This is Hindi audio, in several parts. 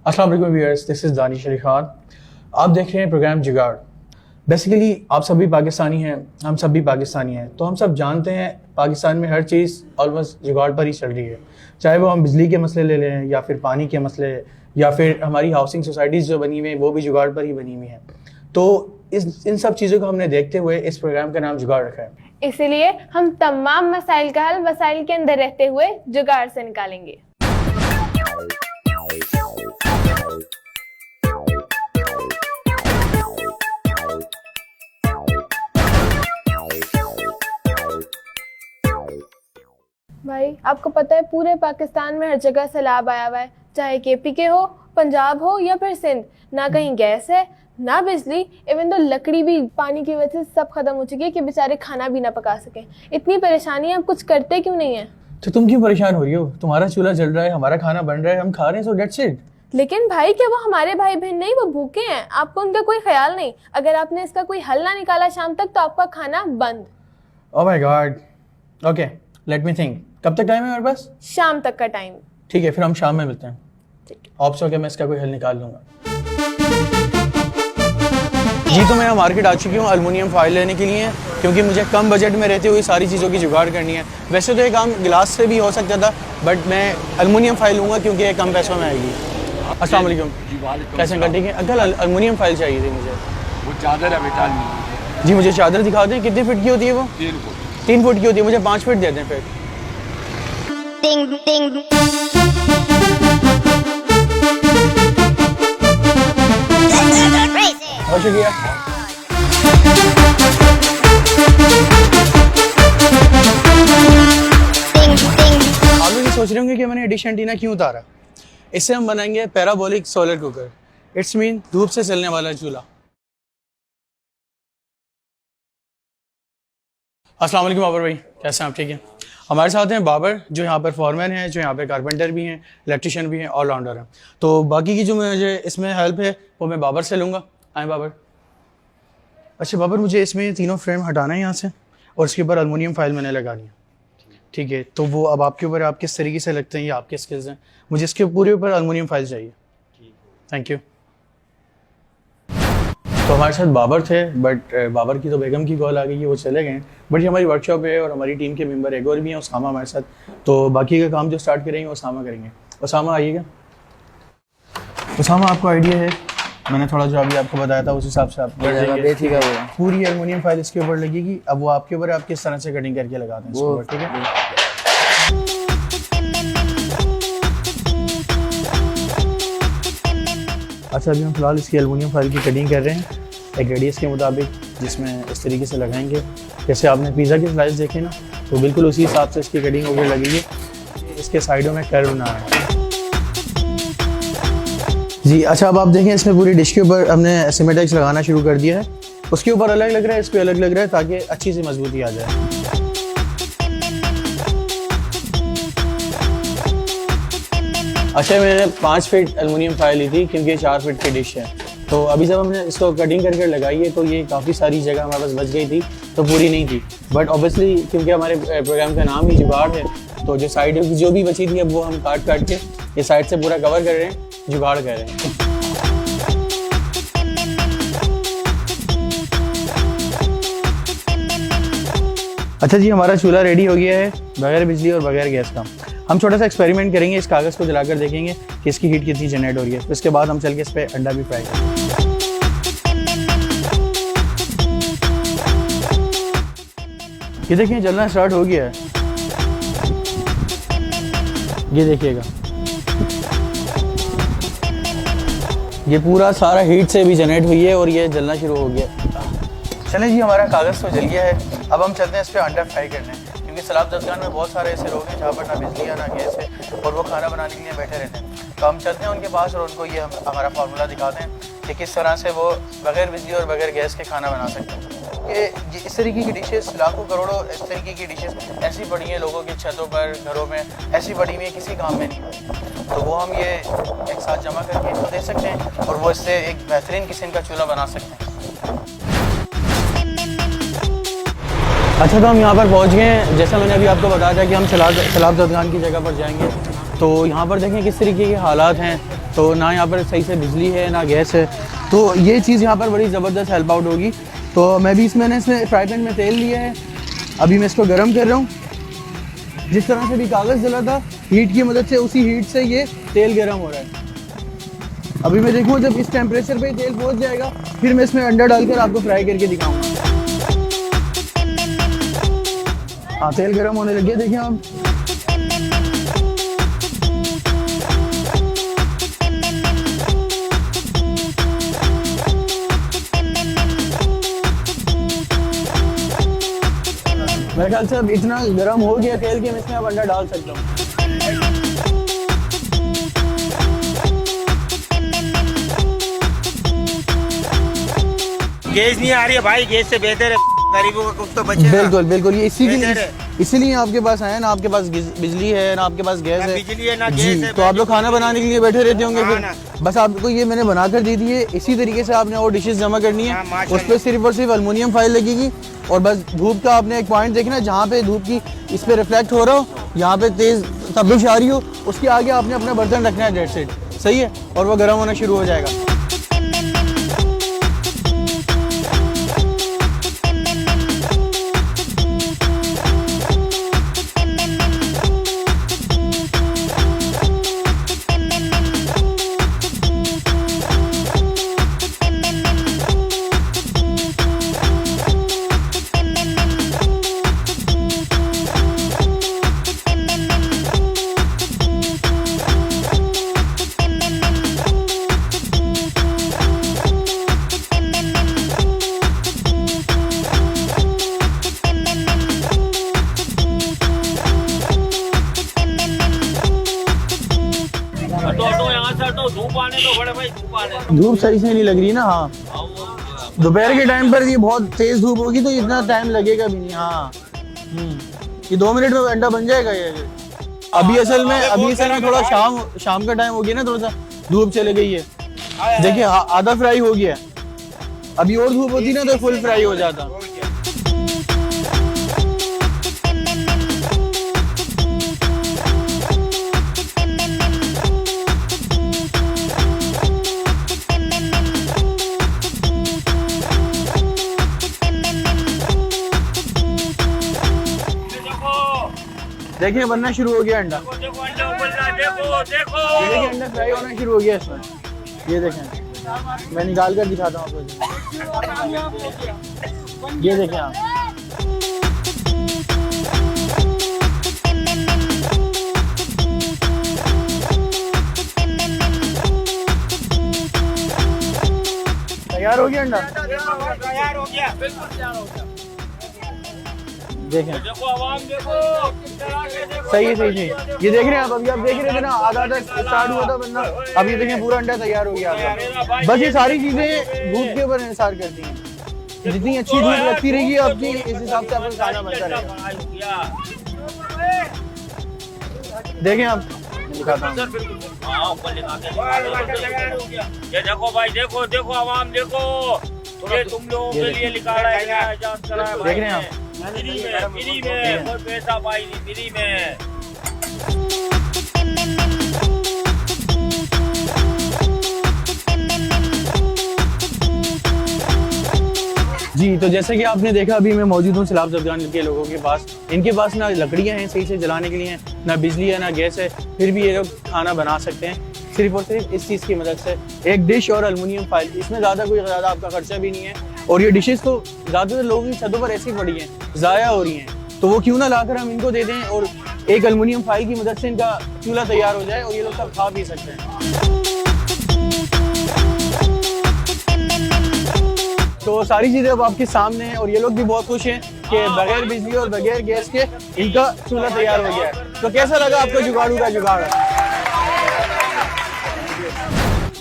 अस्सलाम वालेकुम viewers, this is Danish Ali Khan. आप देख रहे हैं प्रोग्राम जुगाड़। बेसिकली आप सभी पाकिस्तानी हैं, हम सब भी पाकिस्तानी हैं, तो हम सब जानते हैं पाकिस्तान में हर चीज़ ऑलमोस्ट जुगाड़ पर ही चल रही है। चाहे वो हम बिजली के मसले ले लें या फिर पानी के मसले या फिर हमारी हाउसिंग सोसाइटीज़ जो बनी हुई हैं वो भी जुगाड़ पर ही बनी हुई हैं। तो इन सब चीज़ों को हमने देखते हुए इस प्रोग्राम का नाम जुगाड़ रखा है। इसीलिए हम तमाम मसाइल का हल वसाइल के अंदर रहते हुए जुगाड़ से निकालेंगे। भाई आपको पता है पूरे पाकिस्तान में हर जगह सैलाब आया हुआ है, चाहे केपी के हो, पंजाब हो या फिर सिंध। ना कहीं गैस है ना बिजली, इवन तो लकड़ी भी पानी की वजह से सब खत्म हो चुकी है कि बेचारे खाना भी ना पका सके। इतनी परेशानी है, आप कुछ करते क्यों नहीं है? तो तुम क्यों परेशान हो रही हो? तुम्हारा चूल्हा जल रहा है, हमारा खाना बन रहा है, हम खा रहे हैं, सो दैट्स इट। लेकिन भाई क्या वो हमारे भाई बहन नहीं, वो भूखे हैं, आपको उनका कोई ख्याल नहीं। अगर आपने इसका कोई हल ना निकाला शाम तक तो आपका खाना बंद। Oh my God. Okay, let me think. कब तक टाइम है हमारे पास? शाम तक का टाइम। ठीक है, फिर हम शाम में मिलते हैं। ठीक है। ऑप्स होके मैं इसका कोई हल निकाल लूंगा। जी, तो मैं यहाँ मार्केट आ चुकी हूँ एल्युमिनियम फॉइल लेने के लिए, क्योंकि मुझे कम बजट में रहते हुए सारी चीज़ों की जुगाड़ करनी है। वैसे तो ये काम गिलास से भी हो सकता था, बट मैं एल्युमिनियम फॉइल लूँगा क्योंकि ये कम पैसों में आएगी। अस्सलाम वालेकुम। कैसे अंकल? ठीक है अंकल, एल्युमिनियम फॉइल चाहिए थी मुझे। वो चादर है बेटा। जी मुझे चादर दिखा दें, कितने फीट की होती है वो? 3 फुट की होती है, मुझे 5 फीट दे दें फिर। बहुत शुक्रिया। आप लोग ये सोच रहे होंगे कि मैंने डिश एंटीना क्यों उतारा। इससे हम बनाएंगे parabolic solar cooker. It's mean धूप से चलने वाला चूल्हा। अस्सलाम वालेकुम बाबर भाई, कैसे हैं आप? ठीक है। हमारे साथ हैं बाबर, जो यहाँ पर फॉरमैन हैं, जो यहाँ पर कारपेंटर भी हैं, इलेक्ट्रिशियन भी हैं, ऑलराउंडर हैं। तो बाकी की जो मुझे इसमें हेल्प है वो मैं बाबर से लूँगा। आए बाबर। अच्छा बाबर, मुझे इसमें तीनों फ्रेम हटाना है यहाँ से, और इसके ऊपर एल्युमिनियम फाइल मैंने लगानी है। ठीक है, तो वो अब आपके ऊपर आप किस तरीके से लगते हैं, ये आपके स्किल्स हैं। मुझे इसके पूरे ऊपर एल्युमिनियम फाइल चाहिए। Thank you. तो हमारे साथ बाबर थे, बट बाबर की तो बेगम की कॉल आ गई है, वो चले गए। बट ये हमारी वर्कशॉप है और हमारी टीम के मेंबर एक और भी हैं, उसामा हमारे साथ। तो बाकी का काम जो स्टार्ट करेंगे वो उसामा करेंगे। उसामा आइएगा। उसामा, आपको आइडिया है, मैंने थोड़ा जो अभी आपको बताया था उस हिसाब से आप पूरी एल्युमिनियम फाइल इसके ऊपर लगेगी। अब वो आपके ऊपर आप किस तरह से कटिंग करके लगा दें इसके ऊपर। ठीक है। अच्छा, अभी हम फिलहाल इसकी एल्युमिनियम फाइल की कटिंग कर रहे हैं एक रेडियस के मुताबिक, जिसमें इस तरीके से लगाएंगे। जैसे आपने पिज़्ज़ा के स्लाइस देखे ना, तो बिल्कुल उसी हिसाब से इसकी कटिंग होकर लगेगी। इसके साइडों में कर्व ना है। जी अच्छा, अब आप देखें इसमें पूरी डिश के ऊपर हमने सिमेटेक्स लगाना शुरू कर दिया है। उसके ऊपर अलग लग रहा है, इस पर अलग लग रहा है, ताकि अच्छी सी मजबूती आ जाए। अच्छा, मैंने 5 फीट एल्युमिनियम फाइल ली थी क्योंकि 4 फीट की डिश है। तो अभी जब हमने इसको कटिंग करके लगाई है तो ये काफ़ी सारी जगह हमारे पास बच गई थी, तो पूरी नहीं थी। बट ऑब्वियसली क्योंकि हमारे प्रोग्राम का नाम ही जुगाड़ है, तो जो साइड की जो भी बची थी अब वो हम काट के ये साइड से पूरा कवर कर रहे हैं, जुगाड़ कर रहे हैं। अच्छा जी, हमारा चूल्हा रेडी हो गया है, बगैर बिजली और बगैर गैस का। हम छोटा सा एक्सपेरिमेंट करेंगे, इस कागज़ को जलाकर देखेंगे कि इसकी हीट कितनी जनरेट हो रही है। तो इसके बाद हम चल के इस पर अंडा भी फ्राई करेंगे। ये देखिए जलना स्टार्ट हो गया है, ये देखिएगा, ये पूरा सारा हीट से भी जनरेट हुई है और ये जलना शुरू हो गया। चलें जी, हमारा कागज़ तो जल गया है। अब हम चलते हैं इस पर अंडा फ्राई करने, क्योंकि सलाब दस्तगान में बहुत सारे ऐसे लोग हैं जहाँ पर ना बिजली है ना गैस है और वो खाना बनाने के लिए बैठे रहते हैं। तो हम चलते हैं उनके पास और उनको ये हमारा फार्मूला दिखाते हैं कि किस तरह से वो बगैर बिजली और बगैर गैस के खाना बना सकते हैं। ये इस तरीके की डिशेस लाखों करोड़ों इस तरीके की डिशेस ऐसी पड़ी हैं लोगों की छतों पर, घरों में ऐसी पड़ी हुई है, किसी काम में नहीं। तो वो हम ये एक साथ जमा करके इनको दे सकते हैं और वो इससे एक बेहतरीन किस्म का चूल्हा बना सकते हैं। अच्छा, तो हम यहाँ पर पहुँच गए हैं। जैसा मैंने अभी आपको बताया था कि हम सलाब दस्तगान की जगह पर जाएंगे। तो यहाँ पर देखें किस तरीके के हालात हैं। तो ना यहाँ पर सही से बिजली है ना गैस है, तो ये चीज़ यहाँ पर बड़ी ज़बरदस्त हेल्प आउट होगी। तो मैं भी इसमें फ्राई पैन में तेल लिया है, अभी मैं इसको गर्म कर रहा हूँ। जिस तरह से भी कागज़ जला था हीट की मदद से, उसी हीट से ये तेल गर्म हो रहा है। अभी मैं देखूँ जब इस टेम्परेचर पे तेल पहुँच जाएगा फिर मैं इसमें अंडा डालकर आपको फ्राई करके दिखाऊंगा। हाँ, तेल गर्म होने लगे, देखिए आप। मेरे ख्याल से अब इतना गर्म हो गया तेल कि मैं इसमें अब अंडा डाल सकता हूँ। गैस नहीं आ रही है भाई, गैस से बेहतर है गरीबों का कुछ तो बचे। बिल्कुल बिल्कुल, ये इसीलिए आपके पास आए ना, आपके पास बिजली है ना आपके पास गैस है, बिजली है ना जी, गैस है। तो आप लोग खाना बनाने के लिए बैठे रहते होंगे, फिर बस आपको ये मैंने बना कर दे दी है। इसी तरीके से आपने और डिशेस जमा करनी है, उस पर सिर्फ और सिर्फ एल्युमिनियम फाइल लगेगी और बस धूप का आपने एक पॉइंट देखना, जहाँ पे धूप की इस पे रिफ्लेक्ट हो रहा हो, यहाँ पे तेज तपिश आ रही हो, उसके आगे आपने अपना बर्तन रखना है, डेट सेट सही है, और वो गर्म होना शुरू हो जाएगा। धूप सही से नहीं लग रही ना। हाँ, दोपहर के टाइम पर ये बहुत तेज धूप होगी तो इतना टाइम लगेगा भी नहीं। हाँ, ये 2 मिनट में अंडा बन जाएगा ये। अभी असल में थोड़ा शाम का टाइम हो गया ना, थोड़ा सा धूप चले गई है। देखिए आधा फ्राई हो गया, अभी और धूप होती ना तो फुल फ्राई हो जाता। देखिए बनना शुरू हो गया अंडा। देखो देखो ये देखिए अंडा फ्राई होना शुरू हो गया इसमें। ये देखें, मैं निकाल कर दिखाता हूँ आपको। ये देखें आप, तैयार हो गया अंडा, तैयार हो गया, बिल्कुल तैयार हो गया। देखें देखो आवाम देखो, सही है। ये देख रहे हैं आप, अभी आप देख रहे थे ना आधा स्टार्ट हुआ था बनना, अब ये देखें पूरा अंडा तैयार हो गया आपका। बस ये सारी चीजें धूप के ऊपर इंसार करती हैं, जितनी अच्छी धूप लगती रहेगी आपकी, इस हिसाब से आपका खाना बनता रहेगा। देखें आप, दिखाता हूँ। ये देखो भाई, देखो देखो आवाम देखो, ये तुम लोगों के लिए निकाला है, देख रहे हैं आप, फ्री में कोई पैसा पाई नहीं, फ्री में। जी, तो जैसे कि आपने देखा अभी मैं मौजूद हूँ सैलाब ज़दगान के लोगों के पास। इनके पास ना लकड़ियाँ हैं सही से जलाने के लिए, ना बिजली है ना गैस है, फिर भी ये लोग खाना बना सकते हैं सिर्फ और सिर्फ इस चीज़ की मदद से, एक डिश और एल्युमिनियम फाइल। इसमें ज़्यादा आपका खर्चा भी नहीं है, और ये डिशेस तो ज़्यादातर लोगों की छतों पर ऐसी पड़ी हैं, ज़ाया हो रही हैं, तो वो क्यों ना लाकर हम इनको दे दें और एक एल्युमिनियम फाइल की मदद से इनका चूल्हा तैयार हो जाए और ये लोग सब खा पी सकते हैं। तो सारी चीज़ें अब आपके सामने हैं और ये लोग भी बहुत खुश हैं कि बगैर बिजली और बगैर गैस के इनका चूल्हा तैयार हो गया है। तो कैसा लगा आपको जुगाड़ू का जुगाड़?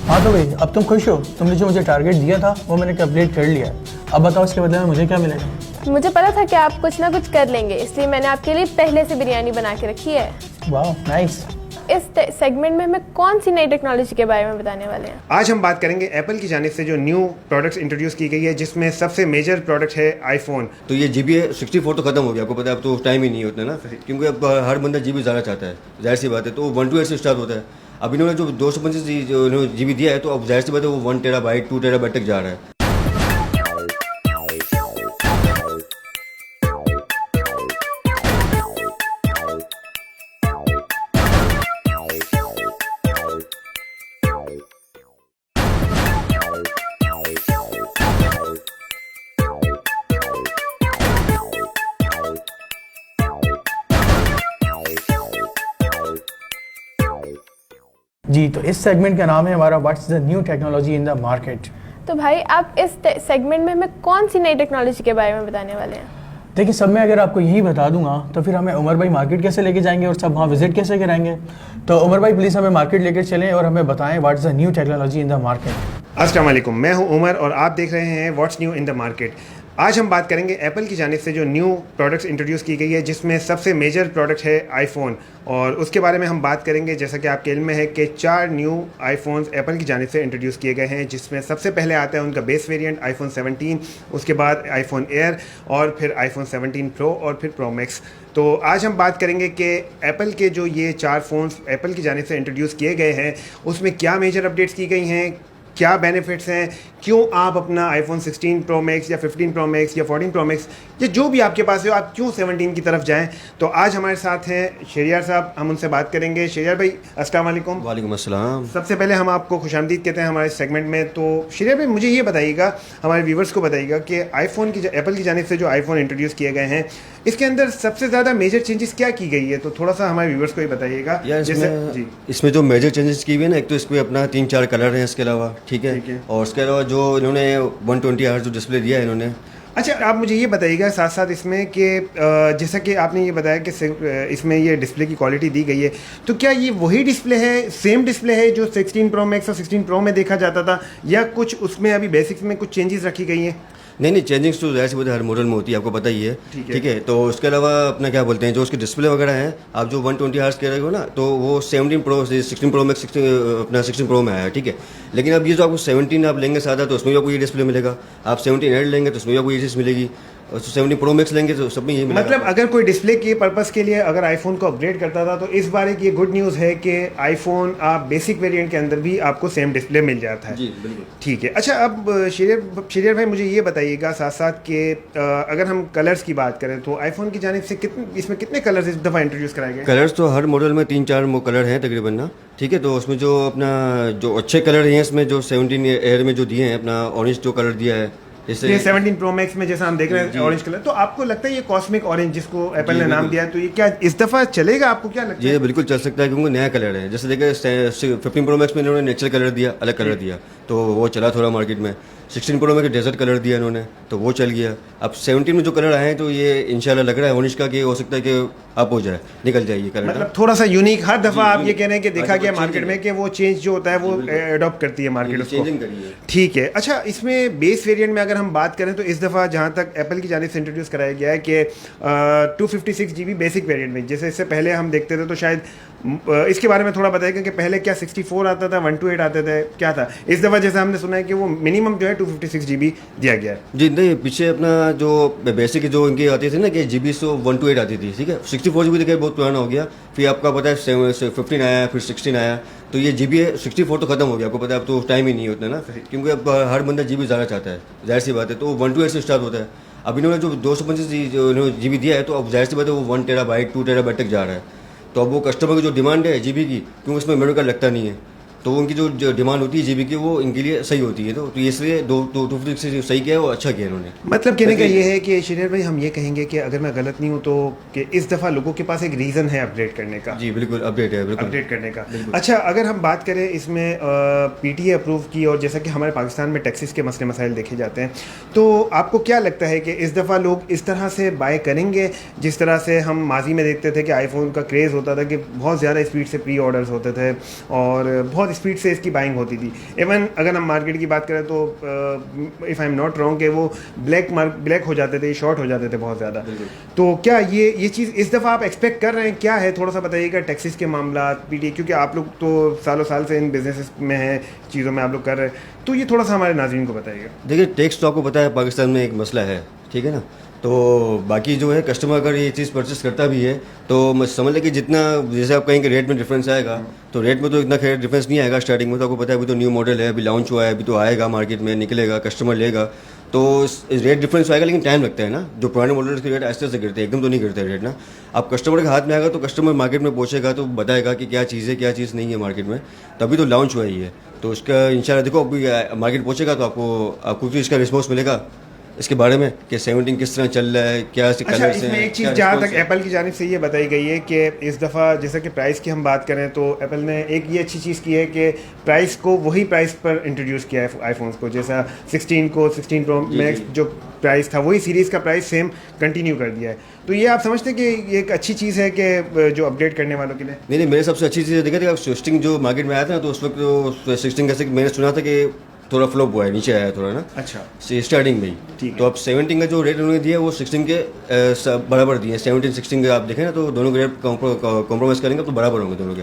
हाँ तो भाई, अब तुम खुश हो? तुमने जो मुझे टारगेट दिया था वो मैंने कंप्लीट कर लिया है। अब बताओ इसके बदले में मुझे क्या मिलेगा? मुझे पता था कि आप कुछ ना कुछ कर लेंगे, इसलिए मैंने आपके लिए पहले से बिरयानी बना के रखी है। वाह नाइस। इस सेगमेंट में हमें कौन सी नई टेक्नोलॉजी के बारे में बताने वाले हैं? आज हम बात करेंगे एप्पल की जानिब से जो न्यू प्रोडक्ट्स इंट्रोड्यूस की गई है, जिसमें सबसे मेजर प्रोडक्ट है आईफोन। तो ये GB 64 तो खत्म हो गया, आपको पता है अब तो टाइम ही नहीं होता ना, क्योंकि अब हर बंदा GB ज़्यादा चाहता है, जाहिर सी बात है। तो 128 से स्टार्ट होता है। अब इन्होंने जो 255 GB दिया है, तो अब जाहिर सी बात है वो 1 TB 2 TB तक जा रहा है। जी, तो इस सेगमेंट का नाम है हमारा what's the new technology in the market. तो भाई आप इस सेगमेंट में हमें कौन सी नई टेक्नोलॉजी के बारे में बताने वाले हैं? देखिए, सब मैं अगर आपको यही बता दूंगा तो फिर हमें उमर भाई मार्केट कैसे लेके जाएंगे और सब वहाँ विजिट कैसे कराएंगे। तो उमर भाई प्लीज़ हमें मार्केट लेकर चलें और हमें बताएं what's the new technology in the market. अस्सलाम वालेकुम, मैं हूं उमर और आप देख रहे हैं what's new in the market. आज हम बात करेंगे एप्पल की जानिब से जो न्यू प्रोडक्ट्स इंट्रोड्यूस की गई है, जिसमें सबसे मेजर प्रोडक्ट है आईफोन, और उसके बारे में हम बात करेंगे। जैसा कि आपके इल्म में है कि 4 न्यू आईफोन्स एप्पल की जानिब से इंट्रोड्यूस किए गए हैं, जिसमें सबसे पहले आता है उनका बेस वेरिएंट आईफोन 17, उसके बाद आईफोन एयर और फिर आईफोन 17 प्रो और फिर प्रो मैक्स। तो आज हम बात करेंगे कि एप्पल के जो ये 4 फ़ोन्स एप्पल की जानिब से इंट्रोड्यूस किए गए हैं, उसमें क्या मेजर अपडेट्स की गई हैं, क्या बेनिफिट्स हैं, क्यों आप अपना आईफोन 16 प्रो मैक्स या 15 प्रो मैक्स या 14 प्रो मैक्स या जो भी आपके पास है, आप क्यों 17 की तरफ जाएं। तो आज हमारे साथ हैं शहरियार साहब, हम उनसे बात करेंगे। शहरियार भाई अस्सलाम वालेकुम। वालेकुम अस्सलाम। सबसे पहले हम आपको खुशामदीद कहते हैं हमारे सेगमेंट में। तो शहरियार भाई, मुझे ये बताइएगा, हमारे व्यूवर्स को बताइएगा कि आईफोन की एप्पल की जानिब से जो आईफोन इंट्रोड्यूस किए गए हैं, इसके अंदर सबसे ज़्यादा मेजर चेंजेस क्या की गई है? तो थोड़ा सा हमारे व्यूवर्स को ही बताइएगा। जैसे इसमें जो मेजर चेंजेस की हुई है ना, एक तो इसमें अपना 3-4 कलर हैं, इसके अलावा ठीक है, और उसके अलावा जो इन्होंने 120 हर्ट्ज जो डिस्प्ले दिया है इन्होंने। अच्छा, आप मुझे ये बताइएगा साथ साथ इसमें कि जैसा कि आपने ये बताया कि इसमें ये डिस्प्ले की क्वालिटी दी गई है, तो क्या ये वही डिस्प्ले है, सेम डिस्प्ले है जो 16 प्रो मैक्स और 16 प्रो में देखा जाता था, या कुछ उसमें अभी बेसिक्स में कुछ चेंजेस रखी गई हैं? नहीं, चेंजिंग्स तो जैसे बोलते हर मॉडल में होती है, आपको पता ही है, ठीक है। तो उसके अलावा अपना क्या बोलते हैं, जो उसके डिस्प्ले वगैरह हैं, आप जो 120 हर्ट्ज कह रहे हो ना, तो वो 17 प्रो 16 प्रो मैक्स अपना 16 प्रो में आया है, ठीक है। लेकिन अब ये जो आपको 17 आप लेंगे सादा, तो उसमें भी आपको ये डिस्प्ले मिलेगा। आप 17 एड लेंगे तो उसमें भी आपको ये चीज़ मिलेगी, और 17 प्रो मैक्स लेंगे तो सब में ये मिलेगा। मतलब अगर कोई डिस्प्ले के पर्पज़ के लिए अगर आईफोन को अपग्रेड करता था, तो इस बार एक ये गुड न्यूज़ है कि आईफोन आप बेसिक वेरिएंट के अंदर भी आपको सेम डिस्प्ले मिल जाता है। जी बिल्कुल, ठीक है। अच्छा, अब शरीर भाई मुझे ये बताइएगा साथ साथ कि अगर हम कलर्स की बात करें, तो आईफोन की जानिब से इसमें कितने कलर्स इस दफ़ा इंट्रोड्यूस कराए गए? कलर्स तो हर मॉडल में 3-4 कलर हैं तकरीबन ना, ठीक है। तो उसमें जो अपना जो अच्छे कलर हैं, इसमें जो 17 एयर में जो दिए हैं, अपना ऑरेंज जो कलर दिया है, ये 17 प्रो मैक्स में जैसा हम देख रहे हैं ऑरेंज कलर, तो आपको लगता है ये कॉस्मिक ऑरेंज जिसको एप्पल ने नाम दिया है, तो ये क्या इस दफ़ा चलेगा? आपको क्या लगता है? ये बिल्कुल चल सकता है, क्योंकि नया कलर है। जैसे देखिए 15 प्रो मैक्स में इन्होंने नेचुरल कलर दिया, अलग कलर दिया, तो वो चला थोड़ा मार्केट में। 16 प्रो में डेजर्ट कलर दिया इन्होंने, तो वो चल गया। अब 17 में जो कलर आए हैं, तो ये इंशाल्लाह लग रहा है ऑरेंज का कि हो सकता है कि अप हो जाए, निकल जाए ये कलर। मतलब थोड़ा सा यूनिक, हर दफ़ा आप ये कह रहे हैं कि देखा गया मार्केट में कि वो चेंज जो होता है वो अडॉप्ट करती है मार्केट उसको। ठीक है। अच्छा, इसमें बेस वेरिएंट में अगर हम बात करें, तो इस दफ़ा जहाँ तक एप्पल की जानिब से इंट्रोड्यूस कराया गया है कि 256 GB बेसिक वेरिएंट में, जैसे इससे पहले हम देखते थे, तो शायद इसके बारे में थोड़ा बताइएगा कि पहले क्या 64 आता था, 128 आते थे, क्या था? इस दफ़ा जैसे हमने सुना है कि वो मिनिमम जो है 256 GB दिया गया है। जी नहीं, पीछे अपना जो बेसिक जो इनकी आती थी ना कि GB से 128 आती थी, ठीक है। 64 GB देखिए बहुत पुराना हो गया, फिर आपका पता है 15 आया, फिर 16 आया, तो ये GB 64 तो खत्म हो गया, आपको पता है अब तो टाइम ही नहीं होता ना, क्योंकि अब हर बंदा GB ज़्यादा चाहता है, जाहिर सी बात है। तो 128 से स्टार्ट होता है। अब इन्होंने जो 255 GB दिया है, तो अब जाहिर सी बात है वो 1 TB 2 TB तक जा रहा है। तो अब वो कस्टमर की जो डिमांड है GB की, क्योंकि उसमें मेमोरी कार्ड लगता नहीं है, तो उनकी जो डिमांड होती है GB की, वो इनके लिए सही होती है। तो इसलिए 256 सही किया है, वो अच्छा किया इन्होंने। मतलब कहने का ये है कि शरीर भाई, हम ये कहेंगे कि अगर मैं गलत नहीं हूँ तो कि इस दफ़ा लोगों के पास एक रीज़न है अपडेट करने का। जी बिल्कुल, अपडेट है, बिल्कुल अपडेट करने का। अच्छा, अगर हम बात करें इसमें PTA अप्रूव की, और जैसा कि हमारे पाकिस्तान में टैक्सेस के मसले मसाइल देखे जाते हैं, तो आपको क्या लगता है कि इस दफ़ा लोग इस तरह से बाय करेंगे जिस तरह से हम माजी में देखते थे कि आईफोन का क्रेज़ होता था कि बहुत ज़्यादा स्पीड से प्री ऑर्डर्स होते थे और बहुत बहुत स्पीड से इसकी बाइंग होती थी। इवन अगर हम मार्केट की बात करें तो if I am not wrong कि वो ब्लैक हो जाते थे, शॉर्ट हो जाते थे बहुत ज़्यादा। तो क्या ये चीज़ इस दफ़ा आप एक्सपेक्ट कर रहे हैं? क्या है, थोड़ा सा बताइएगा। टैक्सेस के मामला, पीटी, क्योंकि आप लोग तो सालों साल से इन बिजनेस में हैं, चीज़ों में आप लोग कर रहे हैं, तो ये थोड़ा सा हमारे नाज़रीन को बताइएगा। देखिए, टैक्स तो आपको पता है पाकिस्तान में एक मसला है, ठीक है ना। तो बाकी जो है कस्टमर अगर ये चीज़ परचेस करता भी है तो समझ लें कि जितना, जैसे आप कहेंगे रेट में डिफरेंस आएगा, तो रेट में तो इतना खैर डिफरेंस नहीं आएगा स्टार्टिंग में। तो आपको पता है अभी तो न्यू मॉडल है, अभी लॉन्च हुआ है, अभी तो आएगा मार्केट में, निकलेगा, कस्टमर लेगा, तो रेट डिफरेंस आएगा, लेकिन टाइम लगता है ना। जो पुराने मॉडल के रेट ऐसे गिरते हैं, एकदम तो नहीं गिरते रेट ना। आप कस्टमर के हाथ में आएगा तो कस्टमर मार्केट में पहुंचेगा तो बताएगा कि क्या चीज़ है, क्या चीज़ नहीं है मार्केट में। तभी तो लॉन्च हुआ ही है, तो उसका इंशाल्लाह देखो अभी मार्केट पहुंचेगा तो आपको भी इसका रिस्पॉन्स मिलेगा इसके बारे में कि 17 किस तरह चल रहा है, क्या अच्छा, इसमें एक चीज़ जहाँ तक एप्पल की जानिब से ये बताई गई है कि इस दफ़ा जैसे कि प्राइस की हम बात करें तो एप्पल ने एक ये अच्छी चीज़ की है कि प्राइस को वही प्राइस पर इंट्रोड्यूस किया है आईफोन्स को। जैसा 16 प्रो मैक्स जो प्राइस था वही सीरीज़ का प्राइस सेम कंटिन्यू कर दिया है। तो ये आप समझते हैं कि ये एक अच्छी चीज़ है कि जो अपडेट करने वालों के लिए? नहीं, मेरे सबसे अच्छी चीज़ देखा था 16 जो मार्केट में आया था ना, तो उस वक्त तो 16 कैसे मैंने सुना था कि थोड़ा फ्लॉप हुआ है, नीचे आया थोड़ा ना। अच्छा, स्टार्टिंग में ही। तो अब 17 का जो रेट उन्होंने दिया वो 16 के बराबर दिए। 17 16 के आप देखें ना तो दोनों के रेट कॉम्प्रोमाइज़ करेंगे तो बराबर होंगे दोनों के,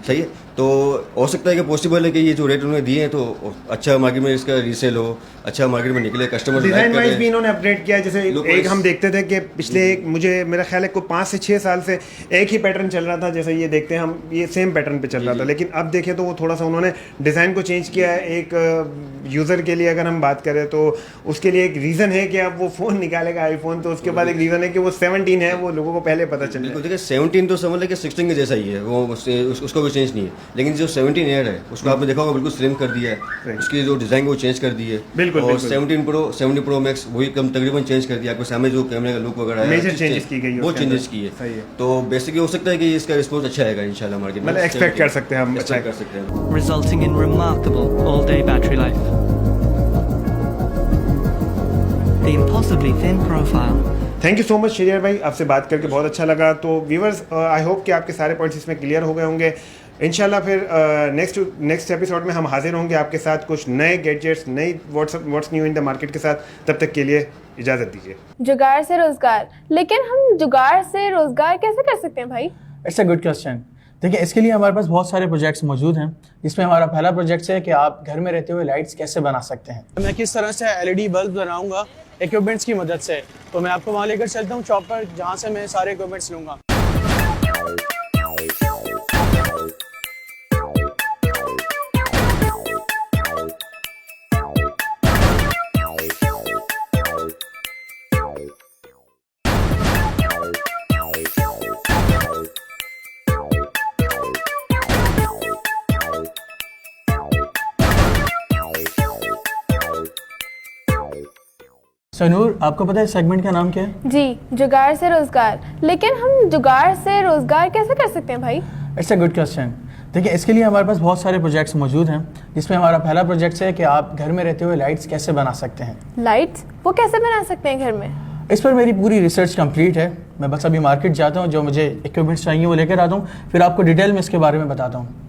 सही है। तो हो सकता है कि पॉसिबल है कि ये जो रेट उन्होंने दिए हैं तो अच्छा मार्केट में इसका रीसेल हो, अच्छा मार्केट में निकले, कस्टमर डिज़ाइन वाइज भी इन्होंने अपडेट किया है। जैसे एक हम देखते थे कि पिछले मुझे मेरा ख्याल है को 5 से 6 साल से एक ही पैटर्न चल रहा था, जैसे ये देखते हैं हम, ये सेम पैटर्न पे चल रहा था। लेकिन अब देखें तो वो थोड़ा सा उन्होंने डिज़ाइन को चेंज किया है। एक यूज़र के लिए अगर हम बात करें तो उसके लिए एक रीज़न है कि अब वो फ़ोन निकालेगा आईफोन, तो उसके बाद एक रीज़न है कि वो 17 है, वो लोगों को पहले पता चल जाए। देखिए 17 तो समझ लें कि 16 के जैसा ही है, वो उसका कोई चेंज नहीं है। लेकिन जो 17 एयर है उसको आपने देखा होगा बिल्कुल स्लिम कर दिया है, उसकी जो डिज़ाइन वो चेंज कर दी है। बिल्कुल, और 17 प्रो मैक्स वही कम तकरीबन चेंज कर दिया, आपके सामने जो कैमरे का लुक वगैरह है मेजर चेंजेस की गई है, वो चेंजेस की है। तो बेसिकली हो सकता है कि इसका रिस्पॉन्स अच्छा आएगा इंशाल्लाह मार्केट में, मतलब एक्सपेक्ट कर सकते हैं हम, अच्छा कर सकते हैं, resulting in remarkable all-day battery life. The impossibly thin profile. Thank you so much Shahriar भाई, आपसे बात करके बहुत अच्छा लगा। तो व्यूवर्स, आई होप कि आपके सारे पॉइंट्स इसमें क्लियर हो गए होंगे। इंशाल्लाह फिर नेक्स्ट एपिसोड में हम हाजिर होंगे आपके साथ कुछ नए गैजेट्स, नई what's new in the market के साथ। तब तक के लिए इजाज़त दीजिए। जुगाड़ से रोजगार, लेकिन हम जुगाड़ से रोजगार कैसे कर सकते हैं भाई? It's a good question. देखिए, इसके लिए हमारे पास बहुत सारे प्रोजेक्ट्स मौजूद हैं, जिसमें हमारा पहला प्रोजेक्ट है कि आप घर में रहते हुए लाइट्स कैसे बना सकते हैं। मैं किस तरह से LED बल्ब बनाऊंगा इक्विपमेंट्स की मदद से, तो मैं आपको वहाँ लेकर चलता हूँ शॉप पर, जहाँ से मैं सारे इक्विपमेंट्स लूँगा। सनूर, आपको पता है सेगमेंट का नाम क्या है? जी, जुगाड़ से रोजगार, लेकिन हम जुगाड़ से रोजगार कैसे कर सकते हैं भाई? It's a good question. देखिए, इसके लिए हमारे पास बहुत सारे प्रोजेक्ट्स मौजूद हैं, जिसमें हमारा पहला प्रोजेक्ट है कि आप घर में रहते हुए लाइट्स कैसे बना सकते हैं। लाइट्स? वो कैसे बना सकते हैं घर में? इस पर मेरी पूरी रिसर्च कंप्लीट है। मैं बस अभी मार्केट जाता हूँ, जो मुझे इक्विपमेंट्स चाहिए वो लेकर आता हूँ, फिर आपको डिटेल में इसके बारे में बताता हूँ।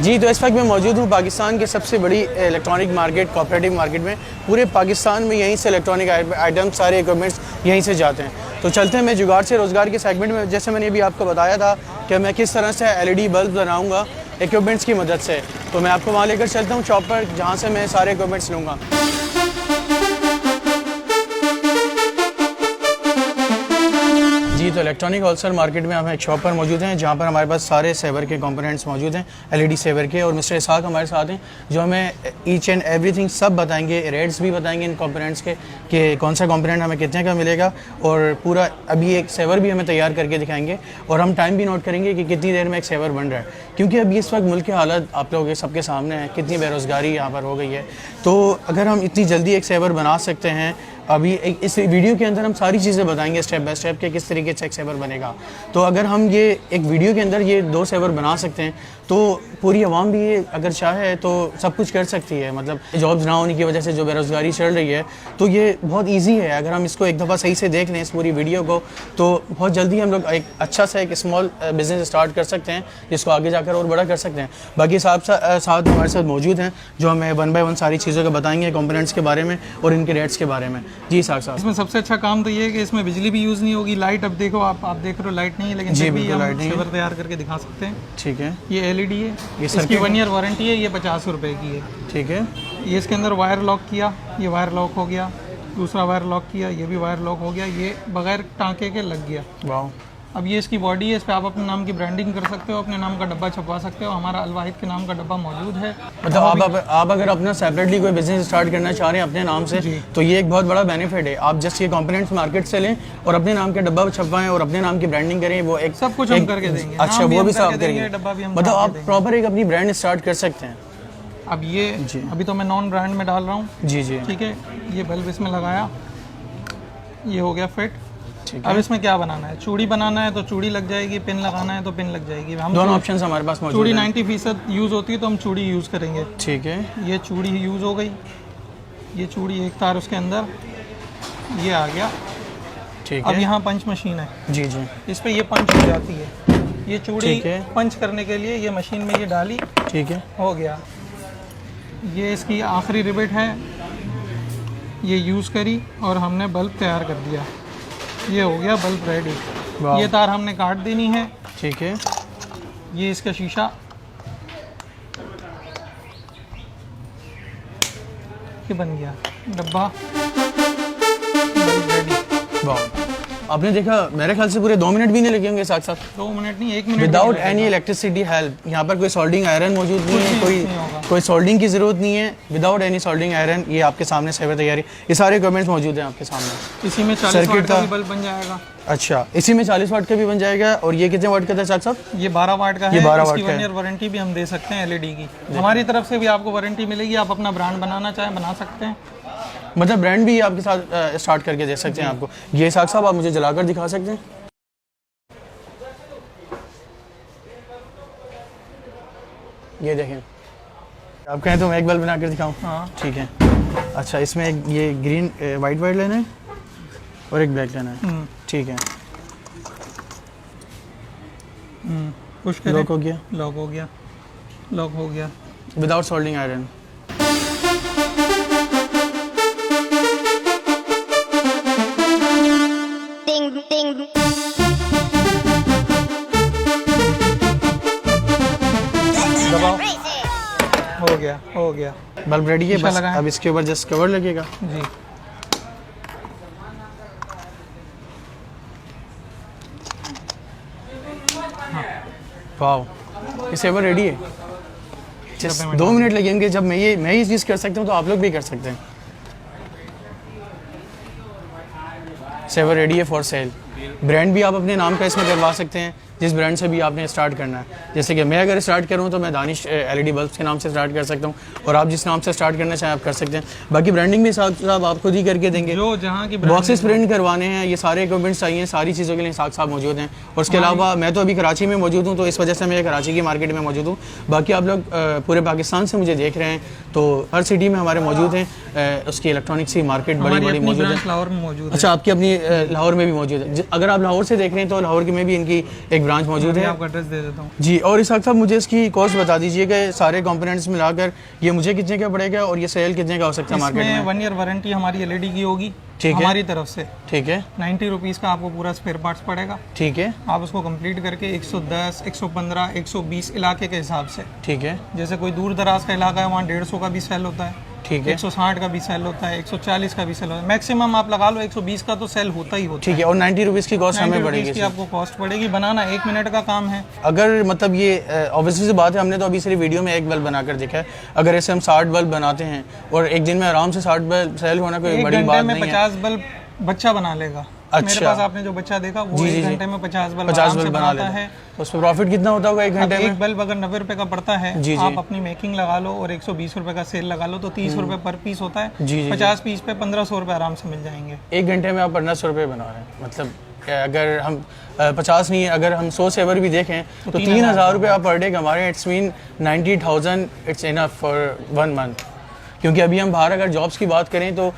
जी, तो इस वक्त मैं मौजूद हूँ पाकिस्तान की सबसे बड़ी इलेक्ट्रॉनिक मार्केट, कोऑपरेटिव मार्केट में। पूरे पाकिस्तान में यहीं से इलेक्ट्रॉनिक आइटम, सारे इक्विपमेंट्स यहीं से जाते हैं। तो चलते हैं, मैं जुगाड़ से रोज़गार के सेगमेंट में, जैसे मैंने अभी आपको बताया था कि मैं किस तरह से LED बल्ब बनाऊँगा इक्विपमेंट्स की मदद से, तो मैं आपको वहाँ लेकर चलता हूँ शॉप पर, जहाँ से मैं सारे इक्विपमेंट्स लूँगा। जी, तो इलेक्ट्रॉनिक होलसेल मार्केट में हम एक शॉप पर मौजूद हैं, जहाँ पर हमारे पास सारे सेवर के कंपोनेंट्स मौजूद हैं, LED सेवर के। और मिस्टर इसाक हमारे साथ हैं, जो हमें ईच एंड एवरीथिंग सब बताएंगे, रेट्स भी बताएंगे इन कंपोनेंट्स के कि कौन सा कंपोनेंट हमें कितने का मिलेगा, और पूरा अभी एक सेवर भी हमें तैयार करके दिखाएंगे, और हम टाइम भी नोट करेंगे कि कितनी देर में एक सेवर बन रहा है। क्योंकि अभी इस वक्त मुल्क की हालत आप लोग सबके सामने है, कितनी बेरोज़गारी यहाँ पर हो गई है। तो अगर हम इतनी जल्दी एक सेवर बना सकते हैं, अभी इस वीडियो के अंदर हम सारी चीज़ें बताएंगे स्टेप बाय स्टेप के किस तरीके से एक सेवर बनेगा। तो अगर हम ये एक वीडियो के अंदर ये 2 सेवर बना सकते हैं, तो पूरी आवाम भी अगर चाहे तो सब कुछ कर सकती है। मतलब जॉब्स ना होने की वजह से जो बेरोज़गारी चल रही है, तो ये बहुत इजी है। अगर हम इसको एक दफ़ा सही से देख लें इस पूरी वीडियो को, तो बहुत जल्दी हम लोग एक अच्छा सा एक स्मॉल बिज़नेस स्टार्ट कर सकते हैं, जिसको आगे जाकर और बड़ा कर सकते हैं। बाकी साथ हमारे साथ मौजूद हैं जो हमें 1 बाय 1 सारी चीज़ों को बताएंगे, कंपोनेंट्स के बारे में और इनके रेट्स के बारे में। जी साहब। इसमें सबसे अच्छा काम तो ये है कि इसमें बिजली भी यूज़ नहीं होगी। लाइट अब देखो आप देख रहे हो लाइट नहीं है, लेकिन जी, फिर भी बिल्कुल हम लाइट नहीं है। सेवर तैयार करके दिखा सकते हैं। ठीक है, ये LED है, ये इसकी सर्किट 1 ईयर वारंटी है, ये 50 रुपए की है। ठीक है, ये इसके अंदर वायर लॉक किया, ये वायर लॉक हो गया, दूसरा वायर लॉक किया, ये भी वायर लॉक हो गया, ये बगैर टाँके के लग गया। वाह। अब ये इसकी बॉडी है, इस पर आप अपने नाम की ब्रांडिंग कर सकते हो, अपने नाम का डब्बा छपवा सकते हो। हमारा अलवाहिद के नाम का डब्बा मौजूद है। मतलब आप अगर अपना सेपरेटली कोई बिजनेस स्टार्ट करना चाह रहे हैं अपने नाम से, तो ये एक बहुत बड़ा बेनिफिट है। आप जस्ट ये कंपोनेंट्स मार्केट से लें और अपने नाम के डब्बा छपवाएं और अपने नाम की ब्रांडिंग करें, वो एक सब कुछ हम करके देंगे। अच्छा, नाम भी वो हम भी करके सब देंगे, करेंगे। डब्बा भी हम मतलब बना आप के देंगे। प्रॉपर एक अपनी ब्रांड स्टार्ट कर सकते हैं। अब ये अभी तो मैं नॉन ब्रांड में डाल रहा हूँ। जी जी, ठीक है, ये बल्ब इसमें लगाया, ये हो गया फिट। ठीक अब है। इसमें क्या बनाना है? चूड़ी बनाना है तो चूड़ी लग जाएगी, पिन लगाना है तो पिन लग जाएगी। हम दोनों ऑप्शंस हमारे पास मौजूद चूड़ी हैं। 90% यूज़ होती है तो हम चूड़ी यूज़ करेंगे। ठीक है, ये चूड़ी यूज़ हो गई, ये चूड़ी एक तार उसके अंदर, ये आ गया। ठीक अब है। यहाँ पंच मशीन है, जी जी, इस पर ये पंच हो जाती है। ये चूड़ी ठीक है। पंच करने के लिए ये मशीन में ये डाली, ठीक है। हो गया। ये इसकी आखिरी रिबेट है, ये यूज़ करी और हमने बल्ब तैयार कर दिया। ये हो गया बल्ब रेडी। वाह। ये तार हमने काट देनी है। ठीक है, ये इसका शीशा, ये बन गया डब्बा, बल्ब रेडी। वाह। आपने देखा, मेरे ख्याल से पूरे 2 मिनट भी नहीं लगे होंगे साथ साथ, 2 मिनट नहीं, 1 minute. Without any electricity help. यहाँ पर कोई सोल्डिंग आयरन मौजूद नहीं है, कुछ नहीं होगा। कोई सोल्डिंग की ज़रूरत नहीं है। विदाउट एनी सोल्डिंग आयरन ये आपके सामने सेवर तैयारी, ये सारे इक्विपमेंट्स मौजूद हैं आपके सामने। इसी में 40 सर्किट वाट का का- भी बल्ब बन जाएगा। अच्छा, इसी में 40 वाट का भी बन जाएगा। और ये कितने वाट का था साथ साथ? ये 12 वाट का है। ये 12 इसकी वाट का 1 है। ईयर वारंटी भी हम दे सकते हैं LED की। हमारी तरफ से भी आपको वारंटी मिलेगी। आप अपना ब्रांड बनाना चाहें बना सकते हैं। मतलब ब्रांड भी आपके साथ स्टार्ट करके दे सकते हैं आपको। ये साहब आप मुझे जलाकर दिखा सकते हैं? ये देखें, आप कहें तो मैं एक बल्ब बना कर दिखाऊँ? हाँ, ठीक है। अच्छा, इसमें एक ये ग्रीन वाइट वाइट लेना है और एक ब्लैक लेना है। ठीक है, पुश करें। लॉक हो गया लॉक हो गया, लॉक हो गया। Without soldering iron. दबाओ, हो गया, हो गया बल्ब रेडी है, शीशा बस लगाएं। अब इसके ऊपर जस्ट कवर लगेगा। जी। वाओ, ये सेवर रेडी है। जस्ट 2 मिनट लगेंगे। जब मैं ये चीज़ कर सकता हूँ तो आप लोग भी कर सकते हैं। सेवर रेडी है फॉर सेल। ब्रांड भी आप अपने नाम का इसमें करवा सकते हैं, जिस ब्रांड से भी आपने स्टार्ट करना है। जैसे कि मैं अगर स्टार्ट करूँ तो मैं दानिश LED बल्ब्स के नाम से स्टार्ट कर सकता हूँ, और आप जिस नाम से स्टार्ट करना चाहें आप कर सकते हैं। बाकी ब्रांडिंग भी साहब आप खुद ही करके देंगे। जो जहाँ की बॉक्सेस प्रिंट करवाने हैं, ये सारे इक्विपमेंट्स चाहिए, सारी चीज़ों के लिए साहब मौजूद हैं। और उसके अलावा मैं तो अभी कराची में मौजूद हूँ, तो इस वजह से मैं कराची की मार्केट में मौजूद हूँ। बाकी आप लोग पूरे पाकिस्तान से मुझे देख रहे हैं, तो हर सिटी में हमारे मौजूद हैं। उसकी इलेक्ट्रॉनिक्स की मार्केट बड़ी बड़ी मौजूद है। लाहौर में मौजूद है। अच्छा, आपकी अपनी लाहौर में भी मौजूद है। अगर आप लाहौर से देख रहे हैं तो लाहौर में भी इनकी एक ब्रांच मौजूद मैं है। आपका एड्रेस दे देता हूँ। जी, और इस साहब मुझे इसकी कॉस्ट बता दीजिए कि सारे कंपोनेंट्स मिलाकर ये मुझे कितने का पड़ेगा और ये सेल कितने का हो सकता है मार्केट इसमें में? 1 ईयर वारंटी हमारी LED की होगी, ठीक है। हमारी तरफ से। ठीक है, 90 रुपीज़ का आपको पूरा स्पेयर पार्ट्स पड़ेगा। ठीक है, आप उसको कंप्लीट करके 110, 115, 120 इलाके के हिसाब से, ठीक है, जैसे कोई दूर दराज का इलाका है वहाँ 150 का भी सेल होता है, ठीक है, 160 का भी सेल होता है, 140 का भी सेल होता है। मैक्सिमम आप लगा लो 120 का तो सेल होता ही होता ठीक है। और 90 रुपीज़ की कॉस्ट है। हमें 90 पड़ेगी रुपीज़ की इसमें। आपको कॉस्ट पड़ेगी। बनाना 1 मिनट का काम है। अगर मतलब ये ऑब्वियसली सी बात है, हमने तो अभी सिर्फ वीडियो में एक बल्ब बनाकर देखा है। अगर ऐसे हम 60 बल्ब बनाते हैं और एक दिन में आराम से 60 बल्ब सेल होना कोई 1 बड़ी घंटे बात में नहीं है। 50 बल्ब बच्चा बना लेगा। अच्छा। मेरे पास आपने जो बच्चा देखा वो जी, 1 जी, घंटे में 50 बल्ब 50 आराम से बल्ब बना बनाता लेता है। है। तो उस पर प्रॉफिट कितना होता होगा एक अब घंटे में? एक बल्ब अगर 90 रुपए का पड़ता है, जी, जी। आप अपनी मेकिंग लगा लो और 120 रुपए का सेल लगा लो तो 30 रुपए पर पीस होता है। जी, जी, 50 पीस पे 1500 रुपए आराम से मिल जाएंगे। 1 घंटे में आप 1500 रुपये बना रहे हैं, मतलब अगर हम 50 नहीं, अगर हम 100 सेवर भी देखें तो 3,000 रुपये आप पर डे कमा रहे हैं। It's mean 90,000 it's enough for 1 month. क्योंकि अभी हम बाहर अगर जॉब्स की बात करें तो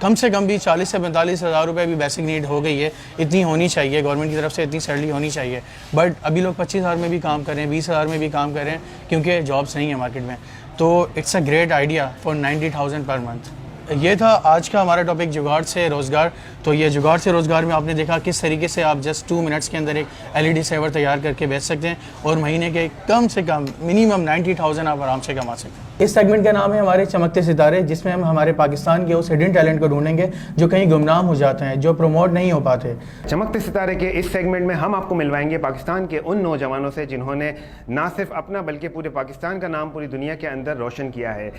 कम से कम भी 40 से 45,000 रुपये भी बेसिक नीड हो गई है, इतनी होनी चाहिए, गवर्नमेंट की तरफ से इतनी सैलरी होनी चाहिए। बट अभी लोग 25,000 में भी काम कर रहे हैं, 20,000 में भी काम कर रहे हैं, क्योंकि जॉब्स नहीं है मार्केट में। तो it's a great idea for 90,000 per month. ये था आज का हमारा टॉपिक, जुगाड़ से रोज़गार। तो ये जुगाड़ से रोज़गार में आपने देखा किस तरीके से आप जस्ट 2 मिनट्स के अंदर एक LED सेवर तैयार करके बेच सकते हैं और महीने के कम से कम मिनिमम 90,000 आप आराम से कमा सकते हैं। इस सेगमेंट का नाम है हमारे चमकते सितारे, जिसमें हम हमारे पाकिस्तान के उस हिडन टैलेंट को ढूंढेंगे जो कहीं गुमनाम हो जाते हैं, जो प्रमोट नहीं हो पाते। चमकते सितारे के इस सेगमेंट में हम आपको मिलवाएंगे पाकिस्तान के उन नौजवानों से जिन्होंने ना सिर्फ अपना बल्कि पूरे पाकिस्तान का नाम पूरी दुनिया के अंदर रोशन किया है।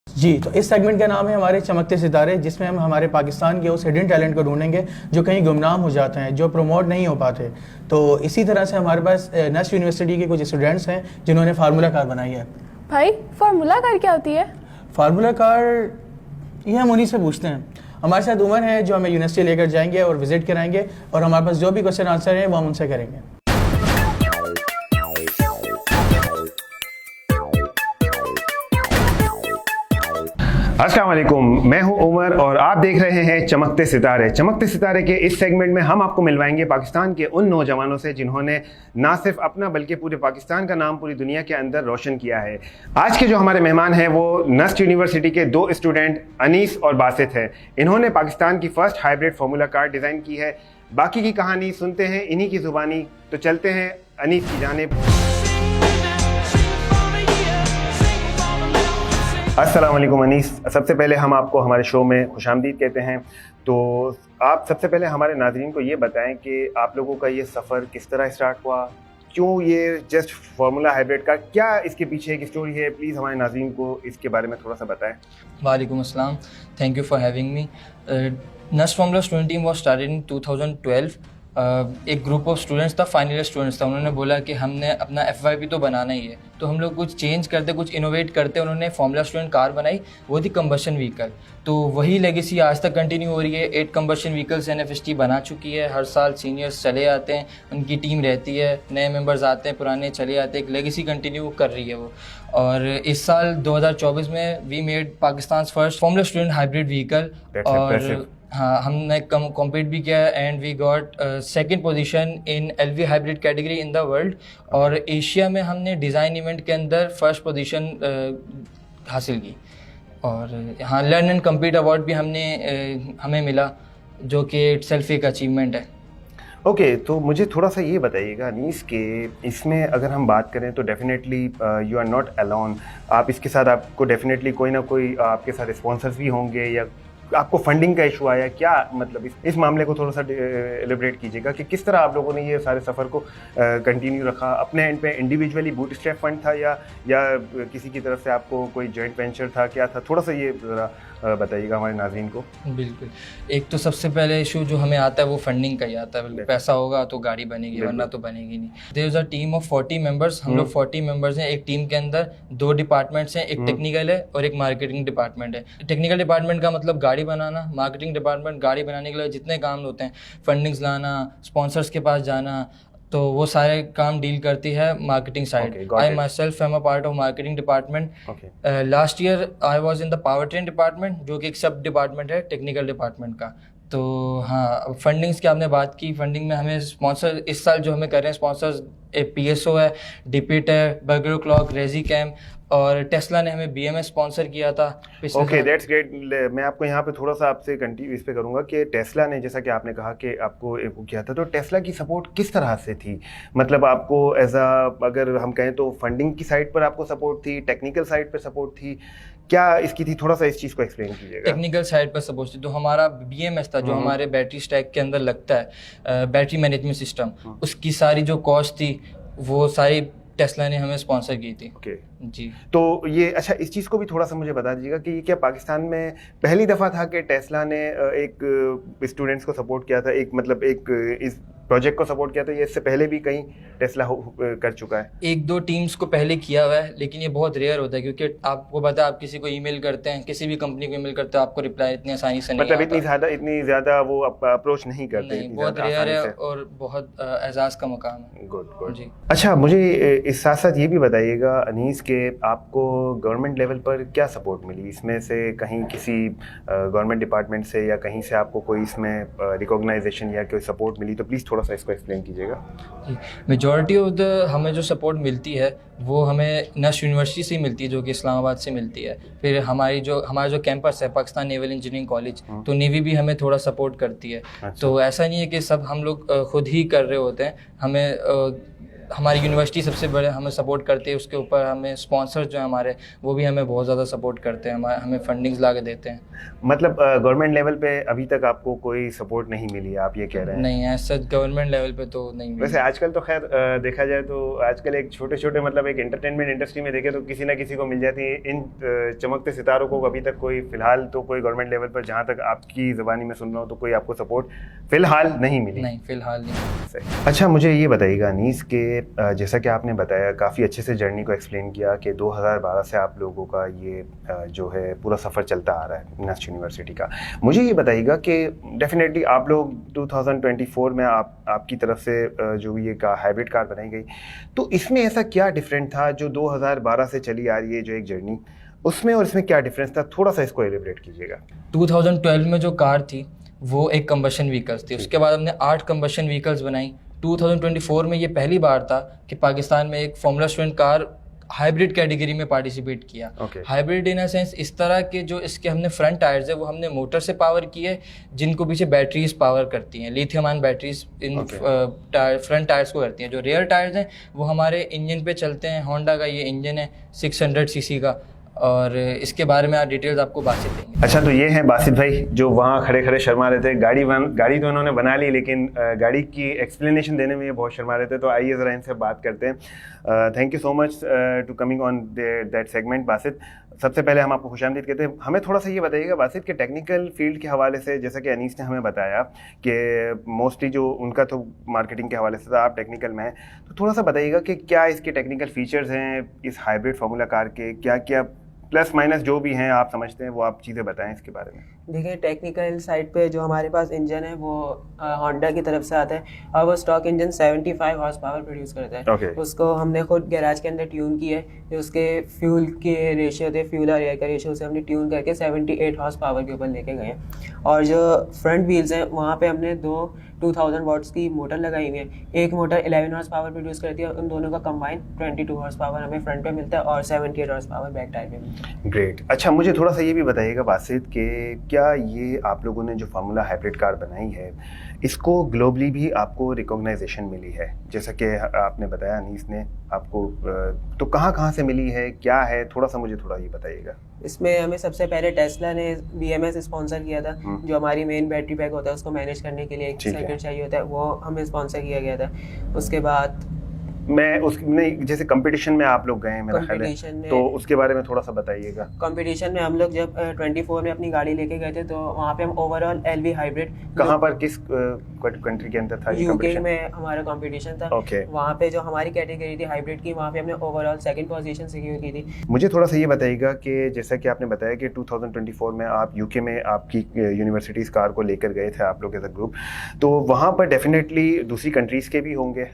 जी, तो इस सेगमेंट का नाम है हमारे चमकते सितारे, जिसमें हम हमारे पाकिस्तान के उस हिडन टैलेंट को ढूंढेंगे जो कहीं गुमनाम हो जाते हैं, जो प्रमोट नहीं हो पाते। तो इसी तरह से हमारे पास नेस्ट यूनिवर्सिटी के कुछ स्टूडेंट्स हैं जिन्होंने फार्मूला कार बनाई है। भाई फार्मूला कार क्या होती है? फार्मूला कार ये हम उन्हीं से पूछते हैं। हमारे साथ उमर है जो हमें यूनिवर्सिटी लेकर जाएंगे और विजिट कराएंगे, और हमारे पास जो भी क्वेश्चन आंसर हैं वो हम उनसे करेंगे। अस्सलाम वालेकुम, मैं हूं उमर और आप देख रहे हैं चमकते सितारे। चमकते सितारे के इस सेगमेंट में हम आपको मिलवाएंगे पाकिस्तान के उन नौजवानों से जिन्होंने ना सिर्फ अपना बल्कि पूरे पाकिस्तान का नाम पूरी दुनिया के अंदर रोशन किया है। आज के जो हमारे मेहमान हैं वो नस्ट यूनिवर्सिटी के 2 स्टूडेंट अनीस और बासित हैं। इन्होंने पाकिस्तान की first hybrid formula car design की है। बाकी की कहानी सुनते हैं इन्हीं की ज़ुबानी। तो चलते हैं अनीस की जानिब। अस्सलाम वालेकुम अनीस, सबसे पहले हम आपको हमारे शो में खुशामदीद कहते हैं। तो आप सबसे पहले हमारे नाज़रीन को ये बताएं कि आप लोगों का ये सफ़र किस तरह स्टार्ट हुआ, क्यों ये जस्ट फार्मूला हाइब्रिड का, क्या इसके पीछे एक स्टोरी है? प्लीज़ हमारे नाज़रीन को इसके बारे में थोड़ा सा बताएं। वालेकुम अस्सलाम, thank you for having me. NUST formula student team was started in 2012। एक ग्रुप ऑफ स्टूडेंट्स था, फाइनल ईयर स्टूडेंट्स था। उन्होंने बोला कि हमने अपना FYP तो बनाना ही है, तो हम लोग कुछ चेंज करते, कुछ इनोवेट करते। उन्होंने फार्मूला स्टूडेंट कार बनाई, वो थी कंबशन व्हीकल। तो वही लेगेसी आज तक कंटिन्यू हो रही है। 8 कंबशन व्हीकल्स NFST बना चुकी है। हर साल सीनियर्स चले आते हैं, उनकी टीम रहती है, नए मेंबर्स आते हैं, पुराने चले आते हैं, एक लेगेसी कंटिन्यू कर रही है वो। और इस साल 2024 में we made Pakistan first formula student hybrid vehicle. और हाँ, हमने कॉम्पीट भी किया and we got 2nd position in LV hybrid category in the world. और एशिया में हमने डिज़ाइन इवेंट के अंदर 1st पोजीशन हासिल की। और हाँ, लर्न एंड कम्पीट अवार्ड भी हमें मिला, जो कि इटसेल्फ एक अचीवमेंट है। ओके, तो मुझे थोड़ा सा ये बताइएगा अनीस के इसमें अगर हम बात करें तो definitely you are not alone. आप इसके साथ आपको डेफिनेटली कोई ना कोई आपके साथ स्पॉन्सर्स भी होंगे, या आपको फंडिंग का इशू आया क्या? मतलब इस मामले को थोड़ा सा एलिब्रेट कीजिएगा कि किस तरह आप लोगों ने ये सारे सफ़र को कंटिन्यू रखा। अपने एंड पे इंडिविजुअली बूटस्ट्रैप फंड था या किसी की तरफ से आपको कोई जॉइंट वेंचर था, क्या था? थोड़ा सा ये ज़रा बताइएगा हमारे नाज़रीन को। बिल्कुल, एक तो सबसे पहले इशू जो हमें आता है वो फंडिंग का ही आता है। पैसा होगा तो गाड़ी बनेगी, वरना तो बनेगी नहीं। There is a team of 40 members. हम लोग 40 मेंबर्स हैं। एक टीम के अंदर 2 डिपार्टमेंट्स हैं, एक टेक्निकल है और एक मार्केटिंग डिपार्टमेंट है। टेक्निकल डिपार्टमेंट का मतलब गाड़ी बनाना, मार्केटिंग डिपार्टमेंट गाड़ी बनाने के लिए जितने काम होते हैं, फंडिंग्स लाना, स्पॉन्सर्स के पास जाना, तो वो सारे काम डील करती है marketing side. I my self am a part of marketing department. Last year I was in the power train department, जो कि एक सब डिपार्टमेंट है टेक्निकल डिपार्टमेंट का। तो हाँ, फंडिंग्स की आपने बात की। फंडिंग में हमें स्पॉन्सर इस साल जो हमें कर रहे हैं स्पॉन्सर्स, PSO है, डिपिट है, बर्गर क्लॉक, रेजी कैम, और टेस्ला ने हमें BMS स्पॉन्सर किया था। Okay, that's great. मैं आपको यहाँ पे थोड़ा सा आपसे कंटिन्यू इस पे करूँगा कि टेस्ला ने, जैसा कि आपने कहा कि आपको किया था, तो टेस्ला की सपोर्ट किस तरह से थी? मतलब आपको अगर हम कहें तो फंडिंग की साइड पर आपको सपोर्ट थी, टेक्निकल साइड पर सपोर्ट थी, क्या इसकी थी? थोड़ा सा इस चीज़ को एक्सप्लेन कीजिएगा। टेक्निकल साइड पर सपोर्ट थी तो हमारा BMS था, जो हमारे बैटरी स्टैक के अंदर लगता है, बैटरी मैनेजमेंट सिस्टम, उसकी सारी जो कॉस्ट थी वो सारी टेस्ला ने हमें स्पॉन्सर की थी। ओके जी। तो ये अच्छा, इस चीज़ को भी थोड़ा सा मुझे बता दीजिएगा कि ये क्या पाकिस्तान में पहली दफ़ा था कि टेस्ला ने एक स्टूडेंट्स को सपोर्ट किया था, एक मतलब एक इस प्रोजेक्ट को सपोर्ट किया था? ये इससे पहले भी कहीं टेस्ला कर चुका है? एक दो टीम्स को पहले किया हुआ है, लेकिन ये बहुत रेयर होता है क्योंकि आपको पता है, आप किसी को ईमेल करते हैं, किसी भी कंपनी को ईमेल करते हो, आपको रिप्लाई इतनी आसानी से नहीं मतलब आता। इतनी ज़्यादा वो अप्रोच नहीं करते? नहीं, बहुत रेयर है और बहुत एजाज़ का मकाम है। गुड जी। अच्छा, मुझे इस साथ साथ ये भी बताइएगा अनीस के आपको गवर्नमेंट लेवल पर क्या सपोर्ट मिली? इसमें से कहीं किसी गवर्नमेंट डिपार्टमेंट से या कहीं से आपको कोई इसमें रिकॉग्नाइजेशन या कोई सपोर्ट मिली? तो प्लीज़ थोड़ा सा इसको एक्सप्लेन कीजिएगा। मेजॉरिटी ऑफ द हमें जो सपोर्ट मिलती है वो हमें नस्ट यूनिवर्सिटी से ही मिलती है, जो कि इस्लामाबाद से मिलती है। फिर हमारा जो कैंपस है पाकिस्तान नेवल इंजीनियरिंग कॉलेज, तो नेवी भी हमें थोड़ा सपोर्ट करती है। अच्छा। तो ऐसा नहीं है कि सब हम लोग खुद ही कर रहे होते हैं। हमें हमारी यूनिवर्सिटी सबसे बड़े हमें सपोर्ट करती है, उसके ऊपर हमें स्पॉन्सर्स जो हैं हमारे, वो भी हमें बहुत ज़्यादा सपोर्ट करते हैं, हमें फंडिंग्स ला के देते हैं। मतलब गवर्नमेंट लेवल पे अभी तक आपको कोई सपोर्ट नहीं मिली है, आप ये कह रहे हैं? नहीं, ऐसा गवर्नमेंट लेवल पे तो नहीं मिली। वैसे आजकल तो खैर देखा जाए तो आजकल एक छोटे मतलब एक एंटरटेनमेंट इंडस्ट्री में देखे तो किसी ना किसी को मिल जाती है। इन चमकते सितारों को अभी तक कोई फिलहाल तो कोई गवर्नमेंट लेवल पर, जहाँ तक आपकी ज़बानी में सुन रहा हूँ, तो कोई आपको सपोर्ट फिलहाल नहीं मिली? नहीं, फिलहाल नहीं। अच्छा, मुझे ये बताइएगा अनीस के जैसा कि आपने बताया, काफ़ी अच्छे से जर्नी को एक्सप्लेन किया कि 2012 से आप लोगों का ये जो है पूरा सफ़र चलता आ रहा है नस्ट यूनिवर्सिटी का। मुझे ये बताइएगा कि डेफिनेटली आप लोग 2024 में आपकी तरफ से जो भी ये हाइब्रिड कार बनाई गई, तो इसमें ऐसा क्या डिफरेंट था जो 2012 से चली आ रही है जो एक जर्नी, उसमें और इसमें क्या डिफरेंस था? थोड़ा सा इसको एलिब्रेट कीजिएगा। 2012 में जो कार थी वो एक कंबशन व्हीकल्स थी, उसके बाद हमने 8 कंबशन व्हीकल्स बनाई। 2024 में ये पहली बार था कि पाकिस्तान में एक formula student car hybrid category में पार्टिसिपेट किया। हाइब्रिड इन अ सेंस इस तरह के जो इसके हमने फ्रंट टायर्स है वो हमने मोटर से पावर किए, जिनको पीछे बैटरीज पावर करती हैं, lithium ion batteries in front tyres को करती हैं। जो रियर टायर्स हैं वो हमारे इंजन पे चलते हैं। होंडा का ये इंजन है 600 सीसी का, और इसके बारे में डिटेल्स आपको बासित देंगे। अच्छा, तो ये हैं बासित भाई जो वहाँ खड़े खड़े शर्मा रहे थे। गाड़ी तो उन्होंने बना ली, लेकिन गाड़ी की एक्सप्लेनेशन देने में ये बहुत शर्मा रहे थे। तो आइए ज़रा इनसे बात करते हैं। Thank you so much to coming on that segment Basit. सबसे पहले हम आपको खुशामदीद कहते हैं। हमें थोड़ा सा ये बताइएगा बासित के टेक्निकल फील्ड के हवाले से, जैसा कि अनीस ने हमें बताया कि मोस्टली जो उनका तो मार्केटिंग के हवाले से था, आप टेक्निकल में हैं, तो थोड़ा सा बताइएगा कि क्या इसके टेक्निकल फीचर्स हैं इस हाइब्रिड फार्मूला कार के, क्या क्या प्लस माइनस जो भी हैं आप समझते हैं, वो आप चीज़ें बताएं इसके बारे में। देखिए, टेक्निकल साइड पे जो हमारे पास इंजन है वो होंडा की तरफ से आता है और वो stock engine 75 horse power produce करता है। Okay. उसको हमने खुद गैराज के अंदर ट्यून किया है। जो उसके फ्यूल के रेशियो थे, फ्यूल और एयर का रेशियो, उसे हमने ट्यून करके 78 हॉर्स पावर के ऊपर लेके गए हैं। और जो फ्रंट व्हील्स हैं वहाँ पे हमने 2000 वाट्स की मोटर लगाई हुई है। एक मोटर 11 हॉर्स पावर प्रोड्यूस करती है और उन दोनों का कंबाइन 22 हॉर्स पावर हमें फ्रंट पे मिलता है और 78 हॉर्स पावर बैक टायर पे मिलता है। ग्रेट। अच्छा, मुझे थोड़ा सा ये भी बताइएगा बासित कि क्या ये आप लोगों ने जो फार्मूला हाइब्रिड कार बनाई है, इसको ग्लोबली भी आपको रिकॉग्नाइजेशन मिली है? जैसा कि आपने बताया अनीस ने आपको, तो कहाँ से मिली है, क्या है, थोड़ा सा मुझे थोड़ा ये बताइएगा। इसमें हमें सबसे पहले टेस्ला ने BMS स्पॉन्सर किया था, जो हमारी मेन बैटरी पैक होता है उसको मैनेज करने के लिए एक सर्किट चाहिए होता है, वो हमें स्पॉन्सर किया गया था। उसके बाद जैसे कंपटीशन में आप लोग गए मेरा ख्याल है, तो उसके बारे में थोड़ा सा बताइएगा। कंपटीशन में हम लोग जब 24 में अपनी गाड़ी लेके गए थे, तो वहाँ पे हम ओवरऑल LV हाइब्रिड, कहाँ पर, किस कंट्री के अंदर था ये यूके में हमारा कंपटीशन था। वहाँ पे जो हमारी कैटेगरी थी हाइब्रिड की, वहाँ पे हमने ओवरऑल 2nd पोजीशन सिक्योर की थी। मुझे थोड़ा सा ये बताइएगा कि जैसा कि आपने बताया कि 2024 में आप यूके में आपकी यूनिवर्सिटीज़ कार को लेकर गए थे आप लोग एज अ ग्रुप, तो वहाँ पर डेफिनेटली दूसरी कंट्रीज़ के भी होंगे,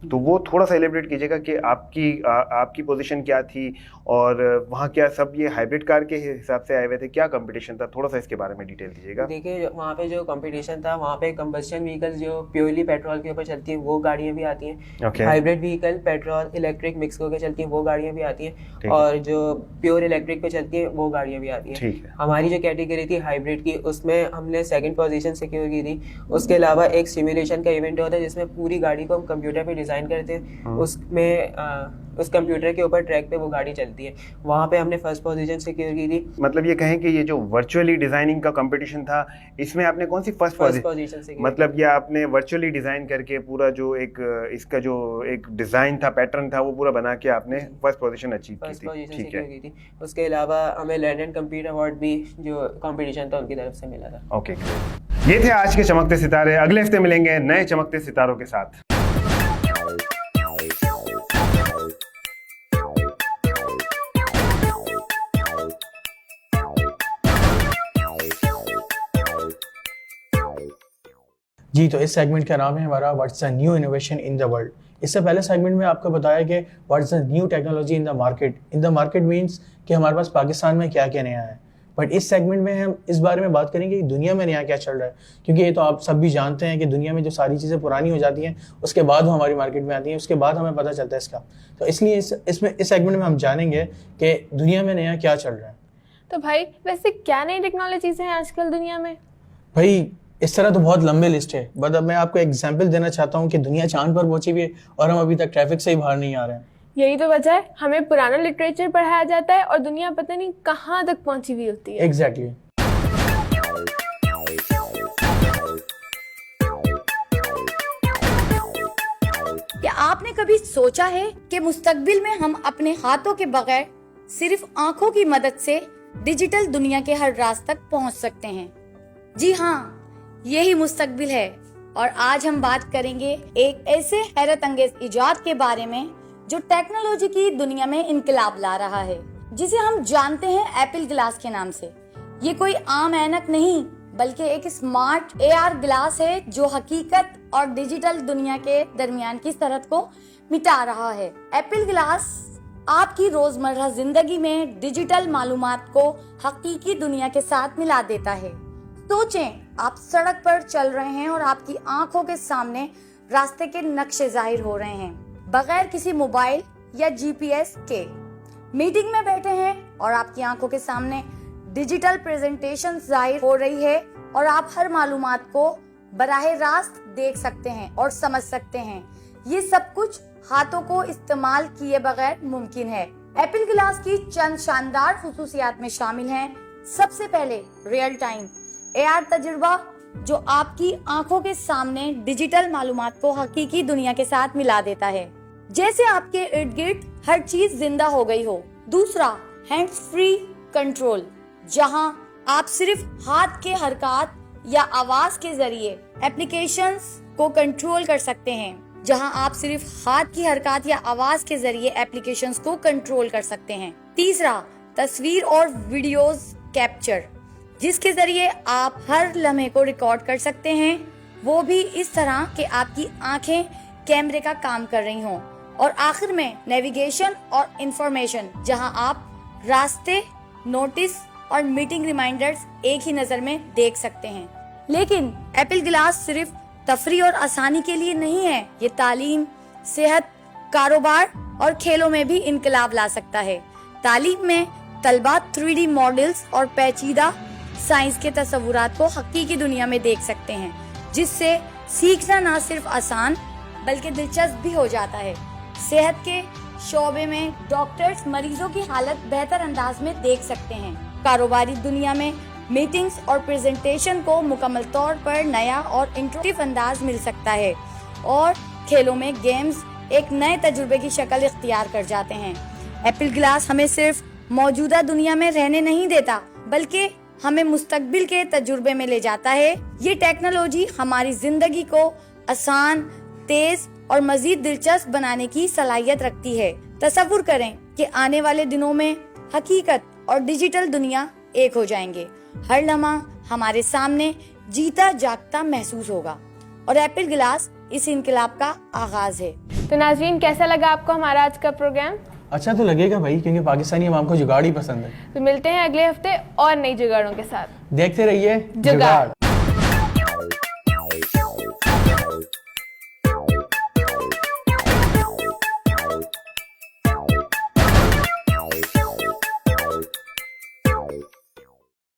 तो वो थोड़ा सा एलिब्रेट कीजिएगा कि आपकी पोजीशन क्या थी और वहाँ क्या सब ये हाइब्रिड कार के हिसाब से आए हुए थे, क्या कंपटीशन था, थोड़ा सा इसके बारे में डिटेल दीजिएगा। देखिए, वहाँ पे जो कंपटीशन था, वहाँ पे कंबस्शन व्हीकल्स जो प्योरली पेट्रोल के ऊपर चलती हैं वो गाड़ियाँ भी आती हैं। Hybrid vehicle petrol electric mix होकर चलती हैं वो गाड़ियाँ भी आती हैं, और जो प्योर इलेक्ट्रिक पे चलती हैं वो गाड़ियाँ भी आती हैं। हमारी जो कैटेगरी थी हाइब्रिड की, उसमें हमने 2nd पोजीशन सिक्योर की थी। उसके अलावा एक सिमुलेशन का इवेंट होता है जिसमें पूरी गाड़ी को हम कंप्यूटर कंप्यूटर पे डिज़ाइन करते हैं, उसमें उस कंप्यूटर के ऊपर ट्रैक पे वो गाड़ी चलती है। वहाँ पे हमने फर्स्ट पोजीशन सिक्योर की थी। मतलब ये कहें कि ये जो वर्चुअली डिजाइनिंग का कंपटीशन था, इसमें आपने कौन सी फर्स्ट पोजीशन सिक्योर, मतलब ये आपने वर्चुअली डिजाइन करके पूरा जो एक इसका जो एक डिजाइन था, पैटर्न था, वो पूरा बना के आपने फर्स्ट पोजीशन अचीव की थी। ठीक है, की थी। उसके अलावा हमें लैंड एंड कंप्यूटर अवार्ड भी जो कंपटीशन था उनकी तरफ से मिला था। ओके, ये थे आज के चमकते सितारे। अगले हफ्ते मिलेंगे नए चमकते सितारों के साथ। जी, तो इस सेगमेंट का नाम है हमारा what's the new innovation in the world. इससे पहले सेगमेंट में आपको बताया कि what's the new technology in the market. In the market means कि हमारे पास पाकिस्तान में क्या क्या नया है। बट इस सेगमेंट में हम इस बारे में बात करेंगे कि दुनिया में नया क्या चल रहा है, क्योंकि ये तो आप सब भी जानते हैं कि दुनिया में जो सारी चीज़ें पुरानी हो जाती हैं उसके बाद वो हमारी मार्केट में आती हैं, उसके बाद हमें पता चलता है इसका। तो इसलिए इस सेगमेंट में हम जानेंगे कि दुनिया में नया क्या चल रहा है। तो भाई वैसे क्या नई टेक्नोलॉजीज हैं आजकल दुनिया में? भाई इस तरह तो बहुत लंबी लिस्ट है, बट अब मैं आपको एग्जाम्पल देना चाहता हूँ कि दुनिया चांद पर पहुंची हुई है और हम अभी तक ट्रैफिक से ही बाहर नहीं आ रहे हैं। यही तो वजह है, हमें पुराना लिटरेचर पढ़ाया जाता है और दुनिया पता नहीं कहाँ तक पहुंची हुई होती है। एग्जैक्टली। क्या आपने कभी सोचा है कि मुस्तकबिल में हम अपने हाथों के बगैर सिर्फ आंखों की मदद से डिजिटल दुनिया के हर राज तक पहुंच सकते हैं? जी हाँ, यही मुस्तकबिल है। और आज हम बात करेंगे एक ऐसे हैरत अंगेज इजाद के बारे में जो टेक्नोलॉजी की दुनिया में इनकलाब ला रहा है, जिसे हम जानते हैं एप्पल ग्लास के नाम से। ये कोई आम ऐनक नहीं, बल्कि एक स्मार्ट AR ग्लास है जो हकीकत और डिजिटल दुनिया के दरमियान की सरहद को मिटा रहा है। एप्पल ग्लास आपकी रोजमर्रा जिंदगी में डिजिटल मालूमात को हकीकी दुनिया के साथ मिला देता है। सोचें, आप सड़क पर चल रहे हैं और आपकी आंखों के सामने रास्ते के नक्शे जाहिर हो रहे हैं, बगैर किसी मोबाइल या GPS के। मीटिंग में बैठे हैं और आपकी आंखों के सामने डिजिटल प्रेजेंटेशन जाहिर हो रही है और आप हर मालूमात को बराह रास्त देख सकते हैं और समझ सकते हैं। ये सब कुछ हाथों को इस्तेमाल किए बगैर मुमकिन है। एप्पल ग्लास की चंद शानदार खुसूसियात में शामिल हैं। सबसे पहले रियल टाइम AR तजुर्बा, जो आपकी आंखों के सामने डिजिटल मालूमात को हकीकी दुनिया के साथ मिला देता है, जैसे आपके इर्द गिर्द हर चीज जिंदा हो गई हो। दूसरा, हैंड्स फ्री कंट्रोल, जहां आप सिर्फ हाथ के हरकत या आवाज के जरिए एप्लीकेशंस को कंट्रोल कर सकते हैं। तीसरा, तस्वीर और वीडियोस कैप्चर, जिसके जरिए आप हर लम्हे को रिकॉर्ड कर सकते हैं, वो भी इस तरह कि आपकी आंखें कैमरे का काम कर रही हों। और आखिर में नेविगेशन और इंफॉर्मेशन, जहां आप रास्ते, नोटिस और मीटिंग रिमाइंडर्स एक ही नजर में देख सकते हैं। लेकिन एप्पल ग्लास सिर्फ तफरी और आसानी के लिए नहीं है, ये तालीम, सेहत, कारोबार और खेलों में भी इनकलाब ला सकता है। तालीम में तलबा 3D मॉडल्स और पेचीदा साइंस के तस्वुरात को हकीकी दुनिया में देख सकते हैं, जिससे सीखना न सिर्फ आसान बल्कि दिलचस्प भी हो जाता है। सेहत के शोबे में डॉक्टर्स मरीजों की हालत बेहतर अंदाज में देख सकते हैं। कारोबारी दुनिया में मीटिंग्स और प्रेजेंटेशन को मुकम्मल तौर पर नया और इंटरेक्टिव अंदाज मिल सकता है। और खेलों में गेम्स एक नए तजुर्बे की शक्ल इख्तियार कर जाते हैं। एप्पल ग्लास हमें सिर्फ मौजूदा दुनिया में रहने नहीं देता, बल्कि हमें मुस्तकबिल के तजुर्बे में ले जाता है। ये टेक्नोलॉजी हमारी जिंदगी को आसान, तेज और मजीद दिलचस्प बनाने की सलाहियत रखती है। तसव्वुर करें कि आने वाले दिनों में हकीकत और डिजिटल दुनिया एक हो जाएंगे। हर लम्हा हमारे सामने जीता जागता महसूस होगा और एप्पल ग्लास इस इनकलाब का आगाज है। तो नाज़रीन, कैसा लगा आपको हमारा आज का प्रोग्राम? अच्छा तो लगेगा भाई, क्योंकि पाकिस्तानी अवाम को जुगाड़ ही पसंद है। तो मिलते हैं अगले हफ्ते और नई जुगाड़ों के साथ। देखते रहिए जुगाड़।